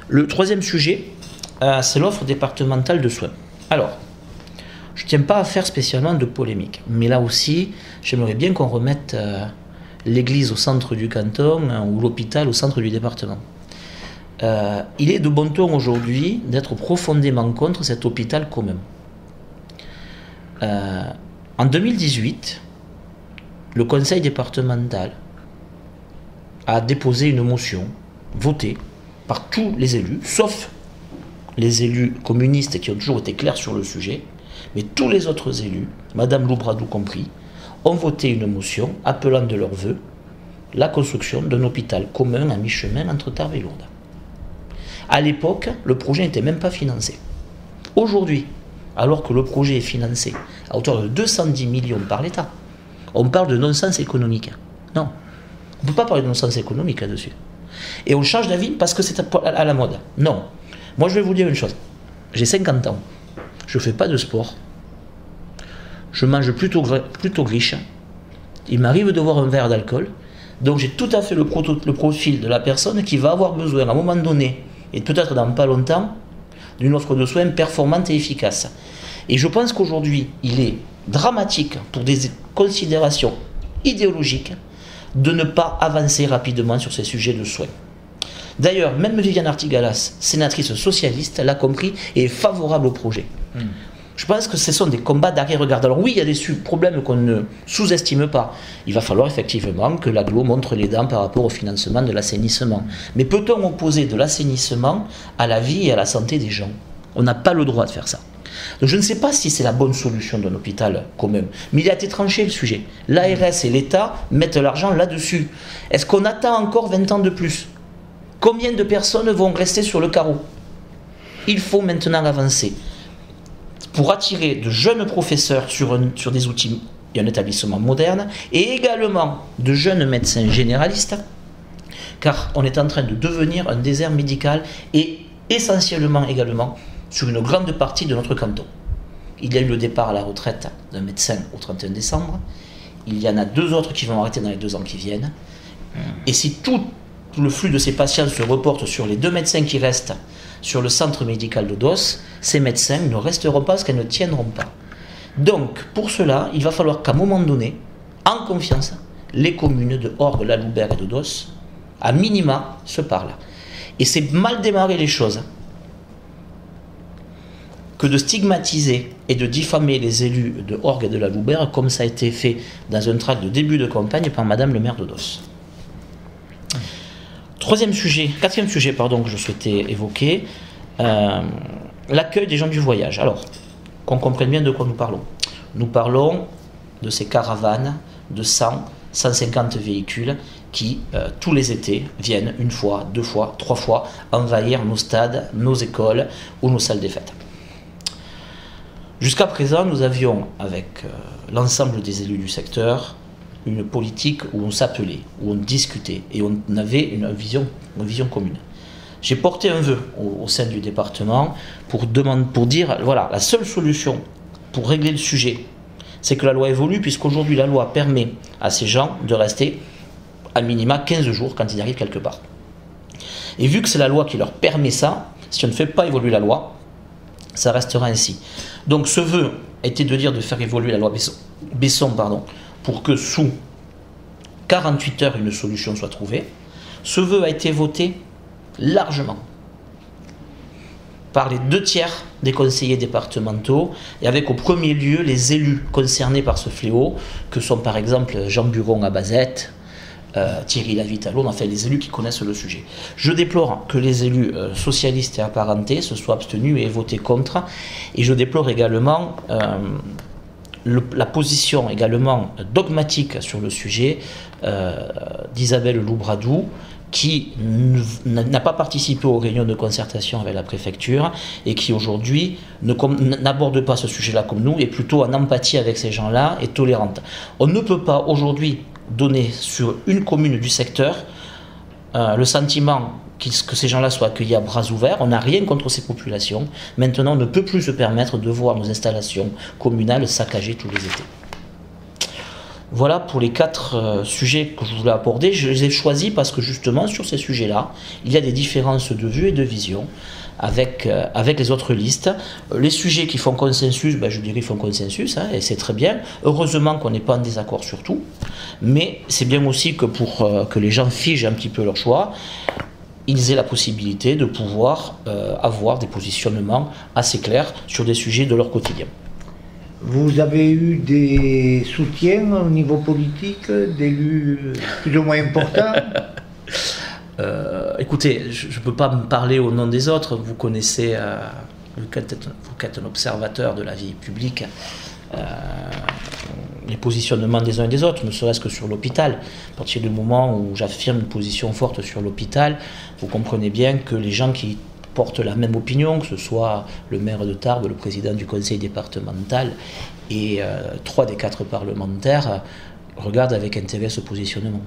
Le troisième sujet, c'est l'offre départementale de soins. Alors, je ne tiens pas à faire spécialement de polémique, mais là aussi, j'aimerais bien qu'on remette l'église au centre du canton ou l'hôpital au centre du département. Il est de bon ton aujourd'hui d'être profondément contre cet hôpital commun. En 2018, le conseil départemental a déposé une motion votée par tous les élus, sauf les élus communistes qui ont toujours été clairs sur le sujet, mais tous les autres élus, Madame Loubradou compris, ont voté une motion appelant de leur vœu la construction d'un hôpital commun à mi-chemin entre Tarbes et Lourdes. À l'époque, le projet n'était même pas financé. Aujourd'hui, alors que le projet est financé à hauteur de 210 millions par l'État, on parle de non-sens économique. Non, on ne peut pas parler de non-sens économique là-dessus. Et on change d'avis parce que c'est à la mode. Non. Moi, je vais vous dire une chose. J'ai 50 ans. Je ne fais pas de sport. Je mange plutôt riche. Il m'arrive de boire un verre d'alcool. Donc, j'ai tout à fait le profil de la personne qui va avoir besoin, à un moment donné, et peut-être dans pas longtemps, d'une offre de soins performante et efficace. Et je pense qu'aujourd'hui, il est dramatique pour des considérations idéologiques de ne pas avancer rapidement sur ces sujets de soins. D'ailleurs, même Viviane Artigalas, sénatrice socialiste, l'a compris et est favorable au projet. Je pense que ce sont des combats d'arrière-garde. Alors oui, il y a des problèmes qu'on ne sous-estime pas. Il va falloir effectivement que l'agglo montre les dents par rapport au financement de l'assainissement. Mais peut-on opposer de l'assainissement à la vie et à la santé des gens? On n'a pas le droit de faire ça. Donc je ne sais pas si c'est la bonne solution d'un hôpital commun, mais il a été tranché le sujet. L'ARS et l'État mettent l'argent là-dessus. Est-ce qu'on attend encore 20 ans de plus? Combien de personnes vont rester sur le carreau? Il faut maintenant avancer pour attirer de jeunes professeurs sur des outils et un établissement moderne, et également de jeunes médecins généralistes, car on est en train de devenir un désert médical et essentiellement également sur une grande partie de notre canton. Il y a eu le départ à la retraite d'un médecin au 31 décembre, il y en a 2 autres qui vont arrêter dans les 2 ans qui viennent, et si tout le flux de ces patients se reporte sur les 2 médecins qui restent sur le centre médical de DOS, ces médecins ne resteront pas parce qu'ils ne tiendront pas. Donc, pour cela, il va falloir qu'à un moment donné, en confiance, les communes de Orgues, La Loubert et de DOS, à minima, se parlent. Et c'est mal démarrer les choses que de stigmatiser et de diffamer les élus de Orgues et de La Loubert, comme ça a été fait dans un tract de début de campagne par Madame le maire de DOS. Quatrième sujet, que je souhaitais évoquer, l'accueil des gens du voyage. Alors, qu'on comprenne bien de quoi nous parlons. Nous parlons de ces caravanes de 100, 150 véhicules qui, tous les étés, viennent 1 fois, 2 fois, 3 fois envahir nos stades, nos écoles ou nos salles des fêtes. Jusqu'à présent, nous avions, avec l'ensemble des élus du secteur, une politique où on s'appelait, où on discutait et on avait une vision commune. J'ai porté un vœu au sein du département pour dire, voilà, la seule solution pour régler le sujet, c'est que la loi évolue, puisqu'aujourd'hui la loi permet à ces gens de rester à minima 15 jours quand ils arrivent quelque part. Et vu que c'est la loi qui leur permet ça, si on ne fait pas évoluer la loi, ça restera ainsi. Donc ce vœu était de faire évoluer la loi Besson, pour que sous 48 heures une solution soit trouvée. Ce vœu a été voté largement par les 2/3 des conseillers départementaux et avec au premier lieu les élus concernés par ce fléau, que sont par exemple Jean Buron à Bazette, Thierry Lavitte à Londres, enfin les élus qui connaissent le sujet. Je déplore que les élus socialistes et apparentés se soient abstenus et aient voté contre, et je déplore également la position également dogmatique sur le sujet d'Isabelle Loubradou, qui n'a pas participé aux réunions de concertation avec la préfecture et qui aujourd'hui n'aborde pas ce sujet-là comme nous, et plutôt en empathie avec ces gens-là et tolérante. On ne peut pas aujourd'hui donner sur une commune du secteur le sentiment que ces gens-là soient accueillis à bras ouverts. On n'a rien contre ces populations. Maintenant, on ne peut plus se permettre de voir nos installations communales saccagées tous les étés. Voilà pour les 4 sujets que je voulais aborder. Je les ai choisis parce que justement sur ces sujets-là, il y a des différences de vue et de vision avec les autres listes. Les sujets qui font consensus, je dirais qu'ils font consensus, et c'est très bien. Heureusement qu'on n'est pas en désaccord sur tout, mais c'est bien aussi que pour que les gens figent un petit peu leur choix, ils aient la possibilité de pouvoir avoir des positionnements assez clairs sur des sujets de leur quotidien. Vous avez eu des soutiens au niveau politique, d'élus plus ou moins importants? Écoutez, je ne peux pas me parler au nom des autres. Vous connaissez, vous êtes un observateur de la vie publique, les positionnements des uns et des autres, ne serait-ce que sur l'hôpital. À partir du moment où j'affirme une position forte sur l'hôpital, vous comprenez bien que les gens qui portent la même opinion, que ce soit le maire de Tarbes, le président du conseil départemental et 3 des 4 parlementaires, regardent avec intérêt ce positionnement.